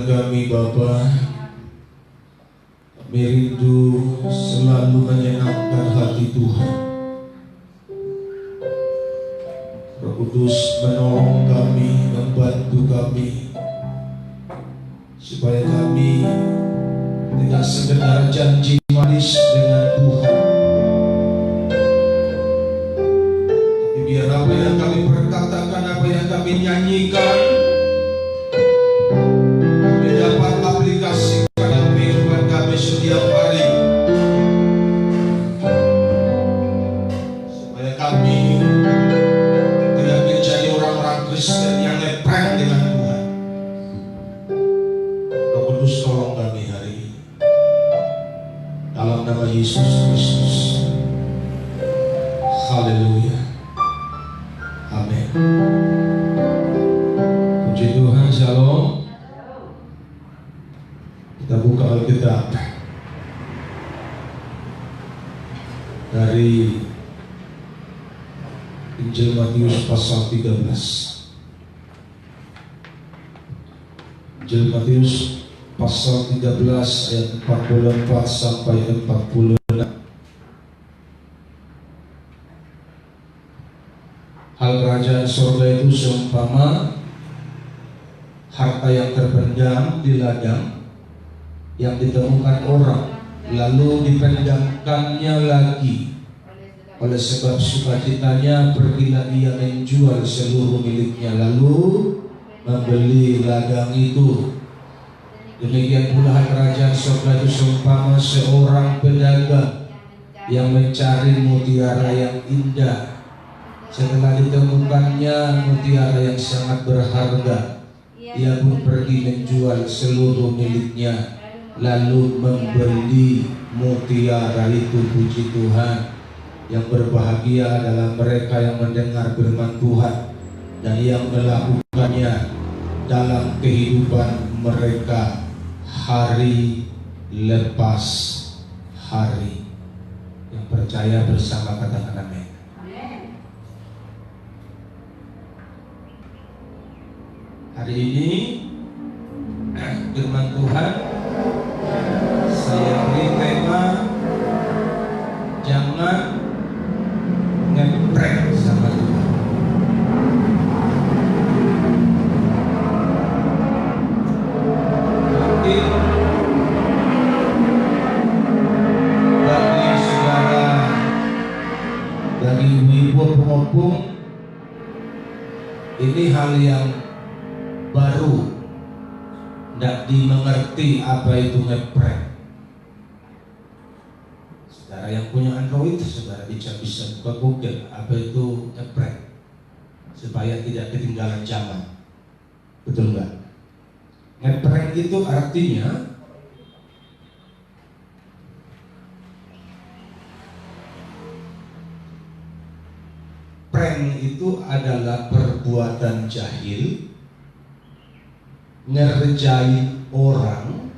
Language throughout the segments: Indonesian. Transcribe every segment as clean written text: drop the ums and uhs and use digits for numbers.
Tuhan kami Bapa, kami rindu selalu menyenangkan hati Tuhan. Roh Kudus menolong kami, membantu kami, supaya kami tidak sekedar janji manis dengan Tuhan, tapi biar apa yang kami perkatakan, apa yang kami nyanyikan, kami dapat aplikasikan dalam kehidupan kami setiap hari, supaya kami tidak menjadi orang-orang Kristen yang ngepreng dengan Tuhan. Roh Kudus tolong kami hari ini, dalam nama Yesus Kristus. Haleluya. Amin. Puji Tuhan. Shalom. Kita buka Alkitab dari Injil Matius pasal 13. Injil Matius pasal 13 ayat 44 sampai 46. Hal kerajaan surga itu seumpama harta yang terpendam di ladang yang ditemukan orang, lalu dipendamkannya lagi. Oleh sebab sukacitanya, pergilah ia menjual seluruh miliknya, lalu membeli ladang itu. Demikian pula kerajaan surga itu seumpama seorang pedagang yang mencari mutiara yang indah. Setelah ditemukannya mutiara yang sangat berharga, ia pun pergi menjual seluruh miliknya, lalu membeli mutiara itu. Puji Tuhan. Yang berbahagia adalah mereka yang mendengar firman Tuhan dan yang melakukannya dalam kehidupan mereka hari lepas hari. Yang percaya bersama katakan amin. Hari ini firman Tuhan saya beri tema jangan ngepreng sama Tuhan. Mungkin bagi saudara, bagi ibu-ibu pengopung, ini hal yang baru, tidak dimengerti apa itu ngeprank. Saudara yang punya Android, saudara bisa buka Google apa itu ngeprank, supaya tidak ketinggalan zaman. Betul nggak? Ngeprank itu artinya prank itu adalah perbuatan jahil ngerjain orang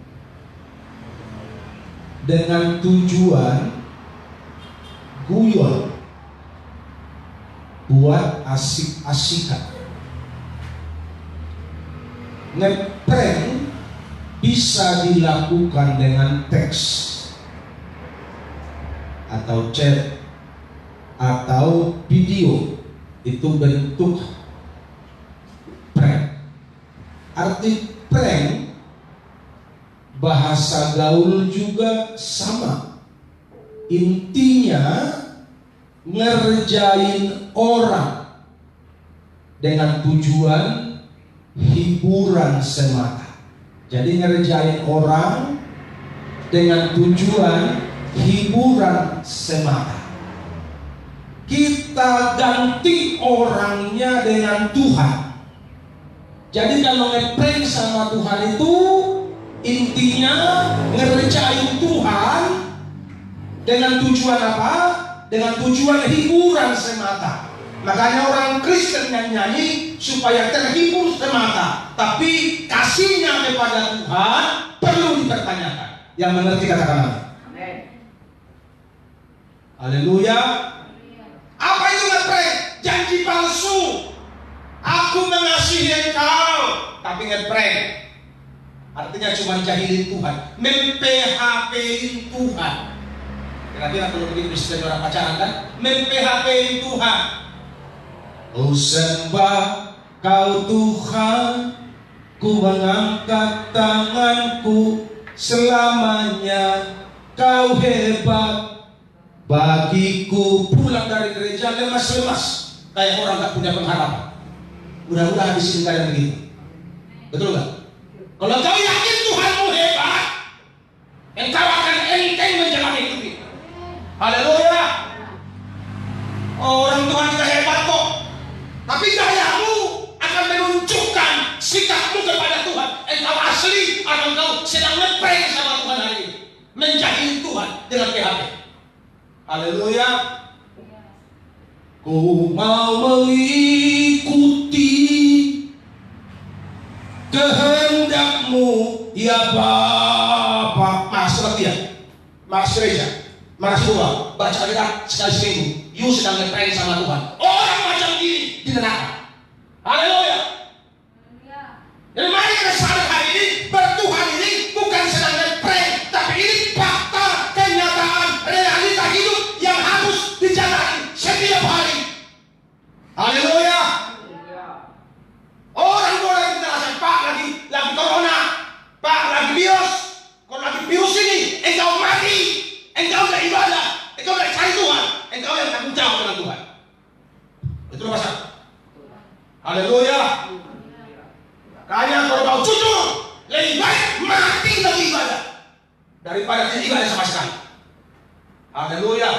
dengan tujuan guyon, buat asik-asikan. Ngeprank bisa dilakukan dengan teks atau chat atau video, itu bentuk prank. Arti prank bahasa gaul juga sama. Intinya ngerjain orang dengan tujuan hiburan semata. Jadi ngerjain orang dengan tujuan hiburan semata. Kita ganti orangnya dengan Tuhan. Jadi kalau ngeprank sama Tuhan itu intinya ngerjain Tuhan dengan tujuan apa? Dengan tujuan hiburan semata. Makanya orang Kristen yang nyanyi supaya terhibur semata, tapi kasihnya kepada Tuhan perlu dipertanyakan. Yang mengerti katakan amin. Haleluya. Apa itu ngeprank? Janji palsu. Aku mengasihi engkau, tapi ngeprank. Artinya cuma jahilin Tuhan, mem-PHP-in Tuhan. Kira-kira kalau begitu bisa jadi orang pacaran kan? Mem-PHP-in Tuhan. Oh sembah Kau Tuhan, ku mengangkat tanganku, selamanya Kau hebat bagiku. Pulang dari gereja lemas-lemas, kayak orang gak punya pengharapan. Mudah-mudahan di sini kalian begitu. Betul gak? Kalau kau yakin Tuhanmu hebat, engkau akan enteng menjalani hidup ini. Haleluya. Orang Tuhan kita hebat kok, tapi gayamu akan menunjukkan sikapmu kepada Tuhan. Engkau asli atau engkau sedang ngeprank sama Tuhan hari ini, menjahili Tuhan dengan PHP. Haleluya. Ku mau mengikuti kehendak-Mu ya Bapa. Mas latihan, Mas Reza, Mas Dua, baca Alkitab sekali seminggu. You sedang ngeprank sama Tuhan. Orang macam ini di neraka. Haleluya. Jadi mari kita sadar hari ini, bertuhan ini bukan sedang ngeprank, tapi ini fakta, kenyataan, realita hidup yang harus dijalani setiap hari. Haleluya. Orang boleh kita rasa, Pak lagi corona, Pak lagi virus. Kalau lagi virus ini, engkau mati, engkau gak ibadah, engkau gak cari Tuhan, engkau yang tanggung jawab dengan Tuhan. Betul pasal. Haleluya. Kalian kalau kau jujur, lebih baik mati lagi ibadah daripada tidak ibadah sama sekali. Haleluya.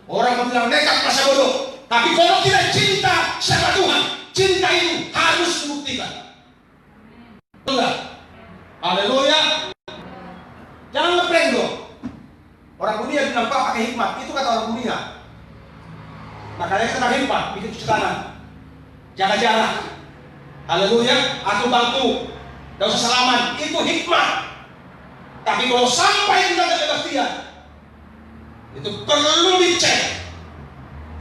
Orang bilang nekat masa bodoh, tapi kalau kita cinta sama Tuhan, cinta itu harus membuktikan. Betul gak? Haleluya. Jangan ngeprank dong. Orang dunia bilang Pak pakai hikmat, itu kata orang dunia. Makanya kita pakai hikmat, bikin cuci tangan, jaga jarak. Haleluya. Atau bangku, gak usah salaman, itu hikmat. Tapi kalau sampai kita tidak kepastian, itu perlu dicek.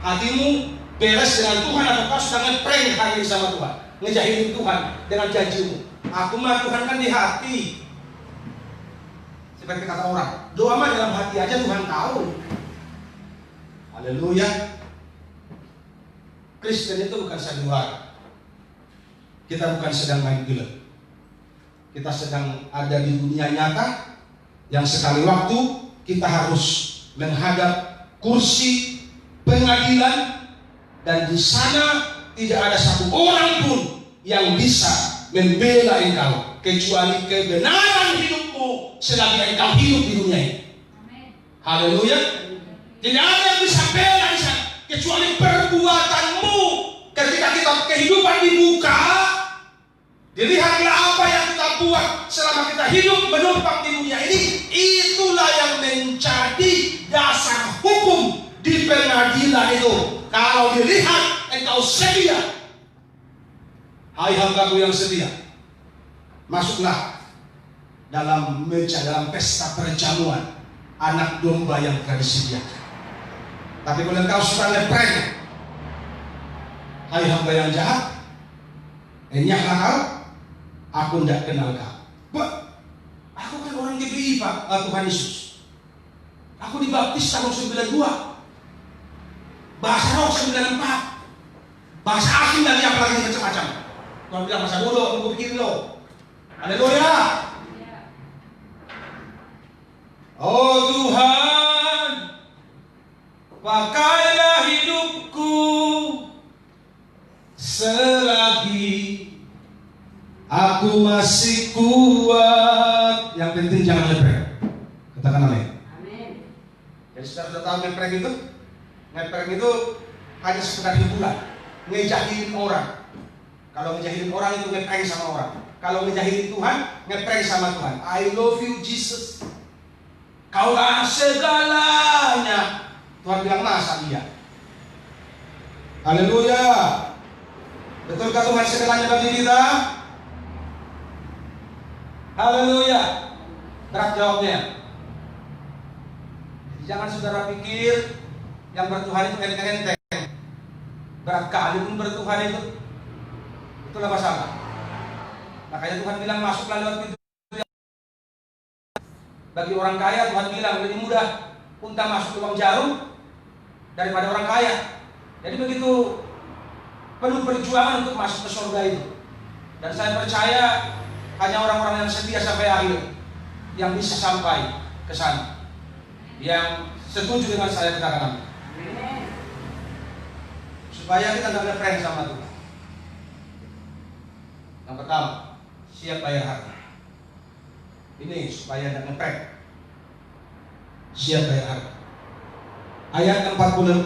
Hatimu beres dengan Tuhan atau kau sedang ngeprank hari ini sama Tuhan, ngejahilin Tuhan dengan janjimu. Aku mah Tuhan kan di hati. Seperti kata orang, doa mah dalam hati aja Tuhan tahu. Haleluya. Kristen itu bukan sandiwara. Kita bukan sedang main film. Kita sedang ada di dunia nyata yang sekali waktu kita harus menghadap kursi pengadilan, dan di sana tidak ada satu orang pun yang bisa membela engkau kecuali kebenaran hidupmu selagi engkau hidup di dunia ini. Haleluya. Tidak ada yang bisa bela di sana kecuali perbuatanmu. Ketika kita kehidupan dibuka, dilihatlah apa yang kita buat selama kita hidup menumpang di dunia ini. Itulah yang menjadi dasar hukum di pengadilan itu. Kalau dilihat engkau setia, hai hambaku yang setia, masuklah dalam meja, dalam pesta perjamuan anak domba yang telah disediakan. Tapi kalau engkau sudah ngeprank, hai hamba yang jahat, enyahlah kau, aku tidak kenal kau. Pak, aku kan orang GBI Pak, Tuhan Yesus. Aku dibaptis tahun 92. Bahasa roh 94. Bahasa asing lagi apalagi macam-macam. Tuhan bilang masa bodoh, tunggu pikirin lo. Haleluya. Oh Tuhan, pakailah hidupku selagi aku masih kuat. Yang penting jangan ngeprank. Katakan amin. Jadi sudah tahu ngeprank itu? Ngeprank itu hanya sekedar hiburan, ngejahilin orang. Kalau ngejahilin orang itu ngeprank sama orang. Kalau ngejahilin Tuhan, ngeprank sama Tuhan. I love you Jesus, kaulah segalanya. Tuhan bilang masa dia. Haleluya. Betulkah Tuhan segalanya bagi kita? Haleluya. Berat jawabnya. Jangan saudara pikir yang bertuhan itu enteng-enteng. Berat kali pun bertuhan itu. Itulah masalah. Makanya Tuhan bilang masuklah lewat pintu Bagi orang kaya Tuhan bilang lebih mudah unta masuk lubang jarum daripada orang kaya. Jadi begitu penuh perjuangan untuk masuk ke surga itu. Dan saya percaya hanya orang-orang yang setia sampai akhir yang bisa sampai ke sana. Yang setuju dengan saya katakan amin. Supaya kita tidak ngeprank sama Tuhan. Yang pertama, siap bayar harga. Ini supaya tidak ngeprank. Siap bayar harga. Ayat 44,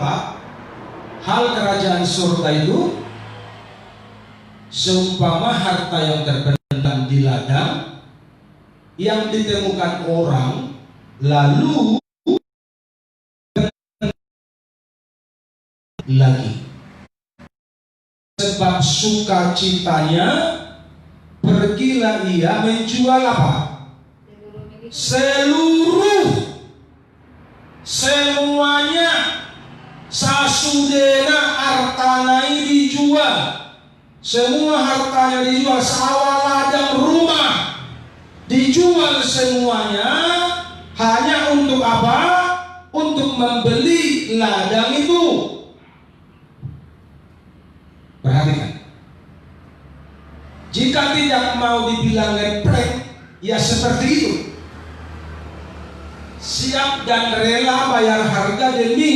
hal kerajaan surga itu seumpama harta yang terbentang di ladang yang ditemukan orang lalu lagi, sebab sukacitanya pergilah ia menjual apa? Semuanya sasudena artanai dijual, semua hartanya dijual, sawah, ladang, rumah dijual semuanya. Hanya untuk apa? Untuk membeli ladang itu. Perhatikan, jika tidak mau dibilang ngeprek, ya seperti itu. Siap dan rela bayar harga demi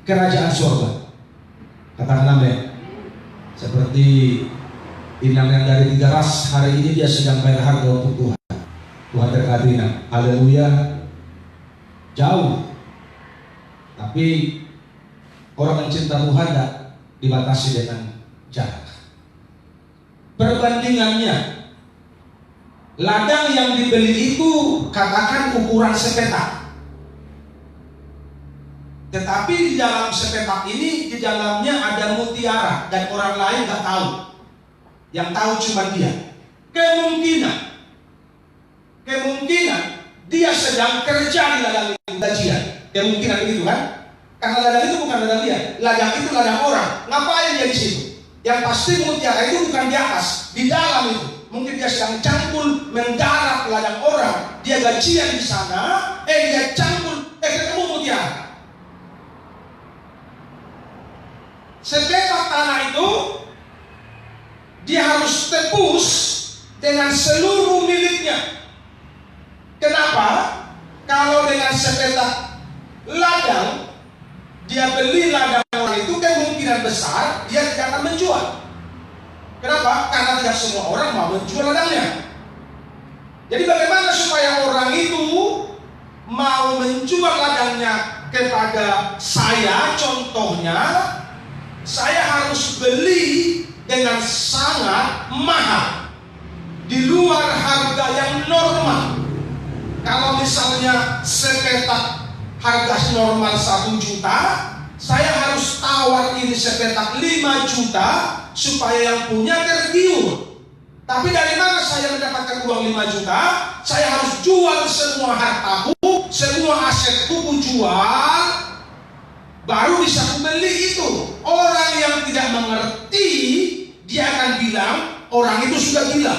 kerajaan surga. Katakan amin. Seperti Inang yang dari 3 ras hari ini dia sedang bayar harga untuk Tuhan. Tuhan berkati, haleluya. Jauh, tapi orang yang cinta Tuhan tidak dibatasi dengan jarak. Perbandingannya, ladang yang dibeli itu katakan ukuran sepetak, tetapi di dalam sepetak ini di dalamnya ada mutiara dan orang lain nggak tahu. Yang tahu cuma dia. Kemungkinan dia sedang kerja di ladang itu gajian. Kemungkinan begitu kan? Karena ladang itu bukan ladang dia, ladang itu ladang orang. Ngapain dia di situ? Yang pasti mutiara itu bukan di atas, di dalam itu. Mungkin dia sedang cangkul mendarat ladang orang. Dia gajian di sana, dia cangkul, ketemu mutiara. Sepetak tanah itu dia harus tebus dengan seluruh miliknya. Kenapa? Kalau dengan sepetak ladang dia beli ladang orang itu, kemungkinan besar dia tidak akan menjual. Kenapa? Karena tidak semua orang mau menjual ladangnya. Jadi bagaimana supaya orang itu mau menjual ladangnya kepada saya? Contohnya, saya harus beli dengan sangat mahal, di luar harga yang normal. Kalau misalnya sepetak harga normal 1 juta, saya harus tawar ini sepetak 5 juta supaya yang punya tergiur. Tapi dari mana saya mendapatkan uang 5 juta? Saya harus jual semua hartaku, semua asetku jual, baru bisa membeli itu. Orang yang tidak mengerti, dia akan bilang orang itu sudah gila.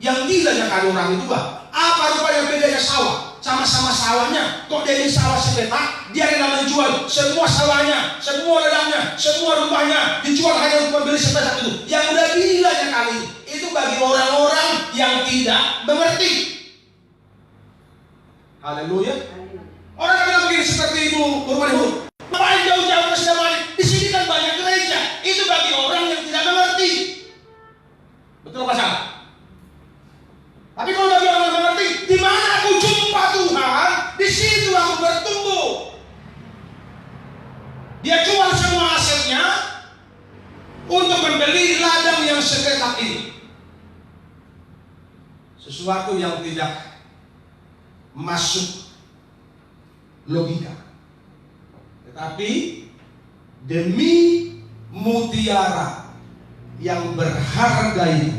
Yang gila yang ada orang itu, apa rupanya bedanya sawah? Sama-sama sawahnya, kok dia ini sawah sepetak, dia rela menjual semua sawahnya, semua ladangnya, semua rumahnya, dijual hanya untuk membeli sepetak itu. Yang udah gila yang kali itu bagi orang-orang yang tidak mengerti. Haleluya. Orang bilang begini seperti Ibu Nurmani, ngapain jauh-jauh ke Sidamani? Di sini kan banyak gereja. Itu bagi orang yang tidak mengerti. Betul apa salah? Tapi kalau bagi orang yang mengerti, di mana aku jumpa Tuhan, di situ aku bertumbuh. Dia jual semua asetnya untuk membeli ladang yang sepetak ini. Sesuatu yang tidak masuk logika. Tetapi demi mutiara yang berharga itu,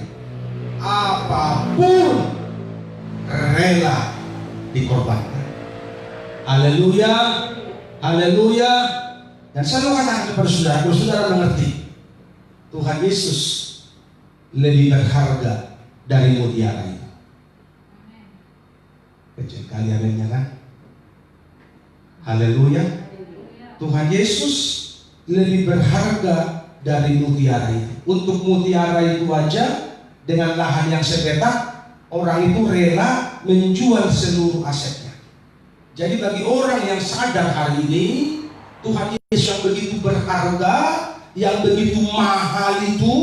apapun rela dikorbankan. Haleluya, haleluya. Dan saya mau katakan kepada saudara, kalau saudara mengerti, Tuhan Yesus lebih berharga dari mutiara itu. Kecil kali aminnya kan? Haleluya. Tuhan Yesus lebih berharga dari mutiara itu. Untuk mutiara itu aja dengan lahan yang sepetak, orang itu rela menjual seluruh asetnya. Jadi bagi orang yang sadar hari ini, Tuhan Yesus yang begitu berharga, yang begitu mahal itu,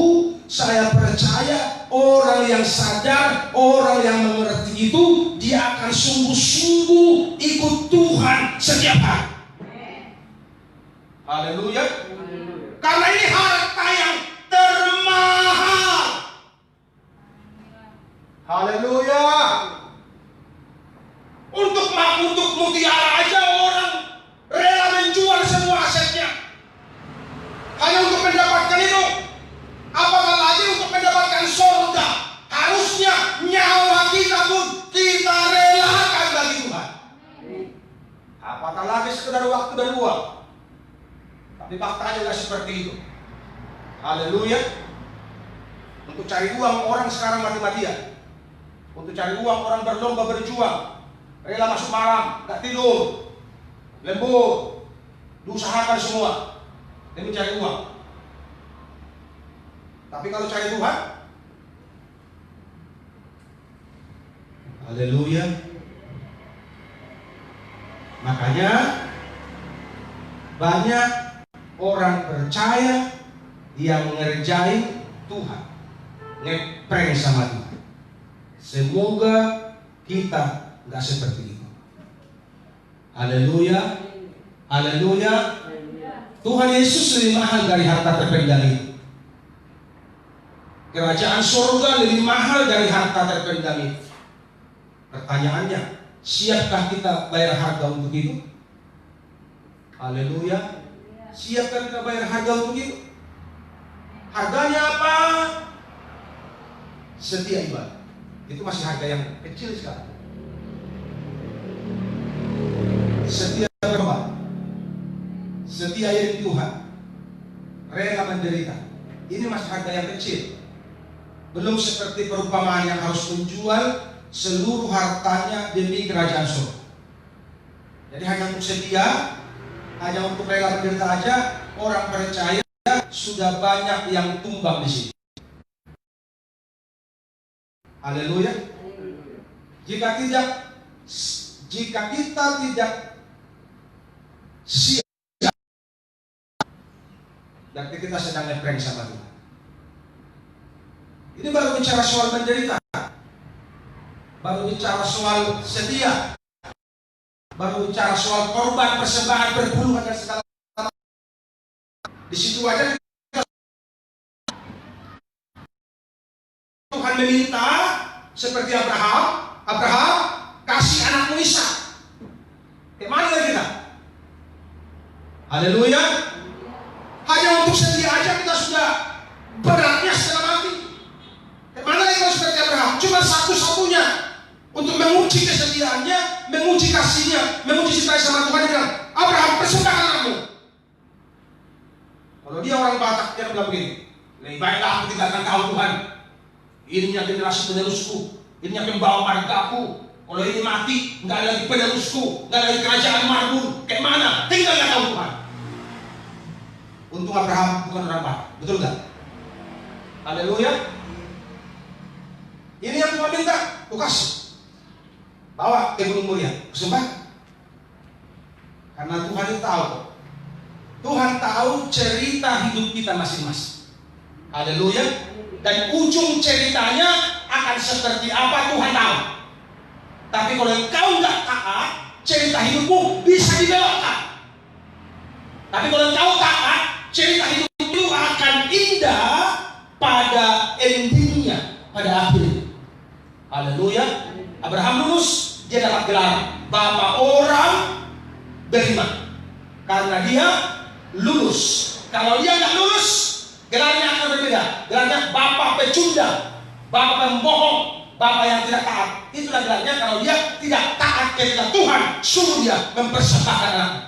saya percaya orang yang sadar, orang yang mengerti itu, dia akan sungguh-sungguh ikut Tuhan setiap hari. Haleluya. Karena ini harta yang termahal. Haleluya. Untuk mutiara aja orang rela menjual semua asetnya hanya untuk mendapatkan itu. Apakah lagi untuk mendapatkan surga? Harusnya nyawa kita pun kita relakan bagi Tuhan. Apakah lagi sekedar waktu dan uang? Tapi faktanya tidak seperti itu. Haleluya. Untuk cari uang orang sekarang mati-matian. Untuk cari uang orang berlomba berjuang. Rela masuk malam, gak tidur, lembur, diusahakan semua demi cari uang. Tapi kalau cari Tuhan, haleluya. Makanya banyak orang percaya yang ngerjain Tuhan, ngeprank sama Tuhan. Semoga kita nggak seperti itu. Haleluya, haleluya. Tuhan Yesus lebih mahal dari harta terpendam itu. Kerajaan surga lebih mahal dari harta terpendam itu. Pertanyaannya, siapkah kita bayar harga untuk itu? Haleluya. Siapkah kita bayar harga untuk itu? Harganya apa? Setia ibadah. Itu masih harga yang kecil sekali. Setia berbuat, setia yang Tuhan, rela menderita. Ini masih harga yang kecil. Belum seperti perumpamaan yang harus menjual seluruh hartanya demi kerajaan surga. Jadi hanya untuk setia, hanya untuk rela menderita aja, orang percaya sudah banyak yang tumbang di sini. Haleluya. Jika kita tidak siap, berarti kita sedang ngeprank sama Tuhan. Ini baru bicara soal menderita, baru bicara soal setia, baru bicara soal korban, persembahan, perpuluhan dan segala macam. Di situ aja Tuhan meminta seperti Abraham kasih anakmu Ishak. Kemana kita? Haleluya. Hanya untuk setia aja kita sudah beratnya setengah mati. Kemana lagi kalau seperti Abraham? Cuma satu-satunya untuk menguji kesetiaannya, menguji kasihnya, menguji cinta sama Tuhan. Dia bilang, Abraham, persembahkan anakmu. Kalau dia orang Batak, dia bilang begini, lebih baiklah aku tinggalkan kau Tuhan. Ininya generasi penerusku, ininya pembawa margaku. Kalau ini mati, nggak ada lagi penerusku, nggak ada lagi kerajaan Marbun. Kayak mana? Tinggalkan kau Tuhan. Untung Abraham bukan orang Batak, betul nggak? Haleluya. Ini yang Tuhan minta, lu kasih. Bawa ke Gunung Muria, persembahkan. Karena Tuhan itu tahu. Tuhan tahu cerita hidup kita masing-masing. Haleluya. Dan ujung ceritanya akan seperti apa Tuhan tahu. Tapi kalau engkau nggak taat, cerita hidupmu bisa dibelokkan. Tapi kalau engkau taat, cerita hidupmu akan indah pada endingnya, pada akhirnya. Haleluya. Abraham lulus, dia dapat gelar Bapak orang beriman. Karena dia lulus. Kalau dia nggak lulus, gelarnya akan berbeda. Gelarnya Bapak pecundang, Bapak pembohong, Bapak yang tidak taat. Itulah gelarnya kalau dia tidak taat ketika Tuhan suruh dia mempersembahkan anaknya.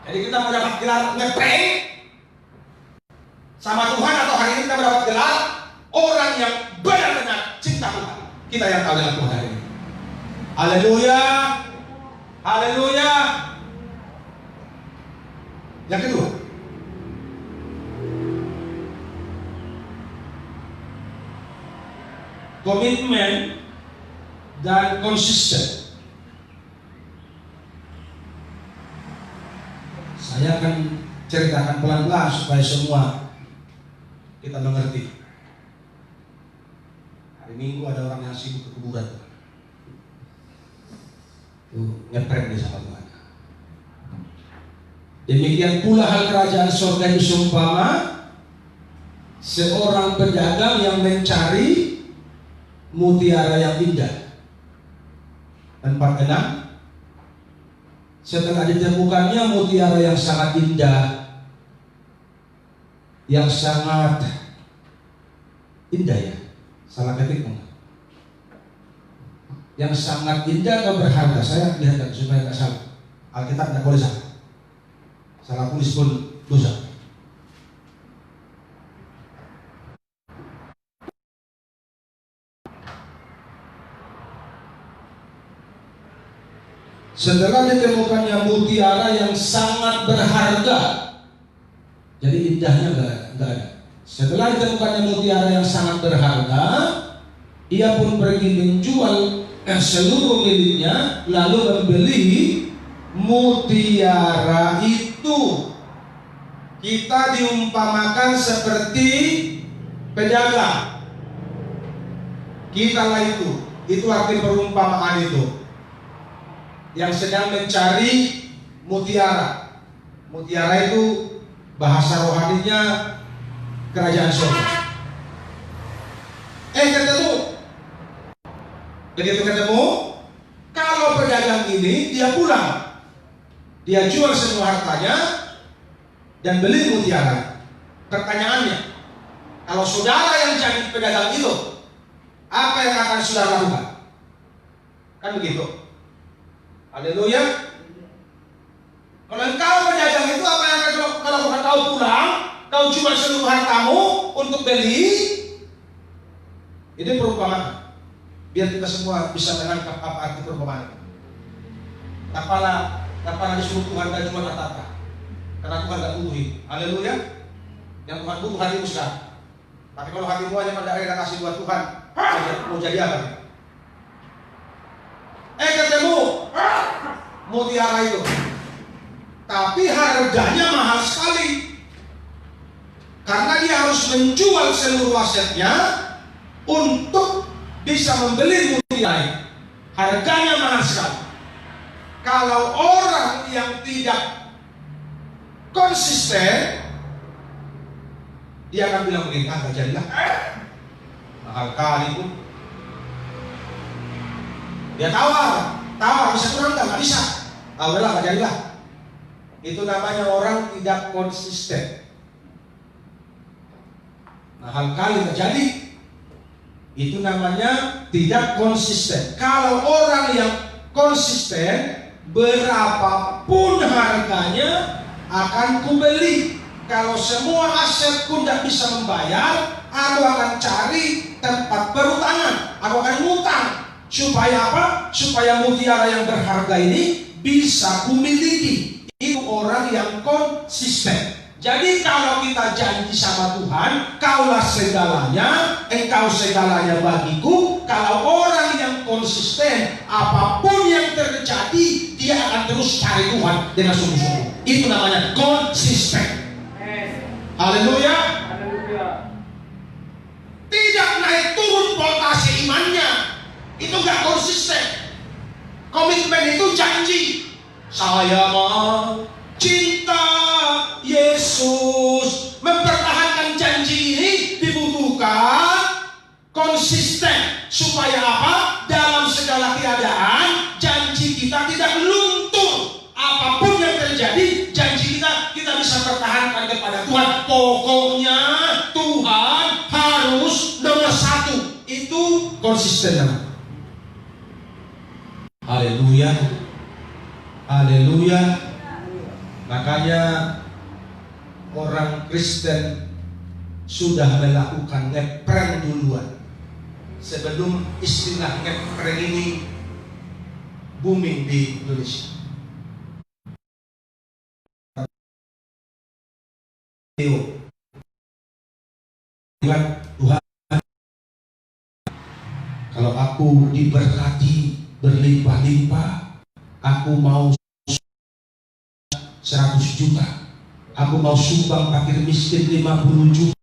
Jadi kita mau dapat gelar ngeprank sama Tuhan, atau hari ini kita mendapat gelar orang yang benar-benar cinta Tuhan. Kita yang tahu dengan Tuhan hari ini. Haleluya. Haleluya. Yang kedua, komitmen dan konsisten. Saya akan ceritakan pelan-pelan supaya semua kita mengerti. Hari Minggu ada orang yang sibuk ke kuburan, ngepret di sama Tuhan. Demikian pula hal kerajaan surga itu seumpama seorang pedagang yang mencari mutiara yang indah. 46. Setelah ditemukannya mutiara yang sangat indah, yang sangat indah ya, salah ketik enggak? Yang sangat indah atau berharga, saya lihatkan supaya nggak salah. Alkitab tidak boleh salah. Salah tulis pun dosa. Setelah ditemukannya mutiara yang sangat berharga, jadi indahnya nggak ada. Setelah ditemukannya mutiara yang sangat berharga, ia pun pergi menjual seluruh miliknya, lalu membeli mutiara itu. Kita diumpamakan seperti pedagang. Kitalah itu arti perumpamaan itu, yang sedang mencari mutiara. Mutiara itu bahasa rohaninya kerajaan surga. Ketemu. Begitu ketemu, kalau pedagang ini dia pulang, dia jual semua hartanya dan beli mutiara. Pertanyaannya, kalau saudara yang jadi pedagang itu, apa yang akan saudara lakukan? Kan begitu. Haleluya. Kalau engkau pedagang itu, apa yang akan kau lakukan? Kau pulang, kau jual seluruh hartamu untuk beli. Ini perumpamaan, biar kita semua bisa menangkap apa arti perumpamaan. Tapalah disuruh Tuhan dan jual harta, karena Tuhan tidak butuhin. Haleluya. Yang Tuhan butuh hatimu sekarang. Tapi kalau hatimu hanya pada akhirnya kasih buat Tuhan, mau jadi apa? Ketemu mutiara itu, tapi harganya mahal sekali, karena dia harus menjual seluruh asetnya untuk bisa membeli mutiara. Harganya mahal sekali. Kalau orang yang tidak konsisten, dia akan bilang begini, nggak jadilah, mahal kali pun. Dia tawar bisa kurang nggak bisa. Udahlah, nggak jadilah. Itu namanya orang tidak konsisten. Mahal kali nggak jadi. Itu namanya tidak konsisten. Kalau orang yang konsisten, berapapun harganya akan kubeli. Kalau semua asetku tidak bisa membayar, aku akan cari tempat berutangan. Aku akan ngutang. Supaya apa? Supaya mutiara yang berharga ini bisa kumiliki. Itu orang yang konsisten. Jadi kalau kita janji sama Tuhan, kaulah segalanya, engkau segalanya bagiku. Kalau orang yang konsisten, apapun yang terjadi, dia akan terus cari Tuhan dengan sungguh-sungguh. Itu namanya konsisten. Haleluya. Tidak naik turun voltase imannya, itu gak konsisten. Komitmen itu janji. Saya mau cinta Yesus. Mempertahankan janji ini dibutuhkan konsisten. Supaya apa? Dalam segala keadaan janji kita tidak luntur. Apapun yang terjadi, janji kita bisa pertahankan kepada Tuhan. Pokoknya Tuhan harus nomor satu. Itu konsisten. Haleluya. Haleluya. Makanya orang Kristen sudah melakukan ngeprank duluan. Sebelum istilah ngeprank ini booming di Indonesia. Tuhan, kalau aku diberkati berlimpah-limpah, aku mau 100 juta, aku mau sumbang fakir miskin 50 juta.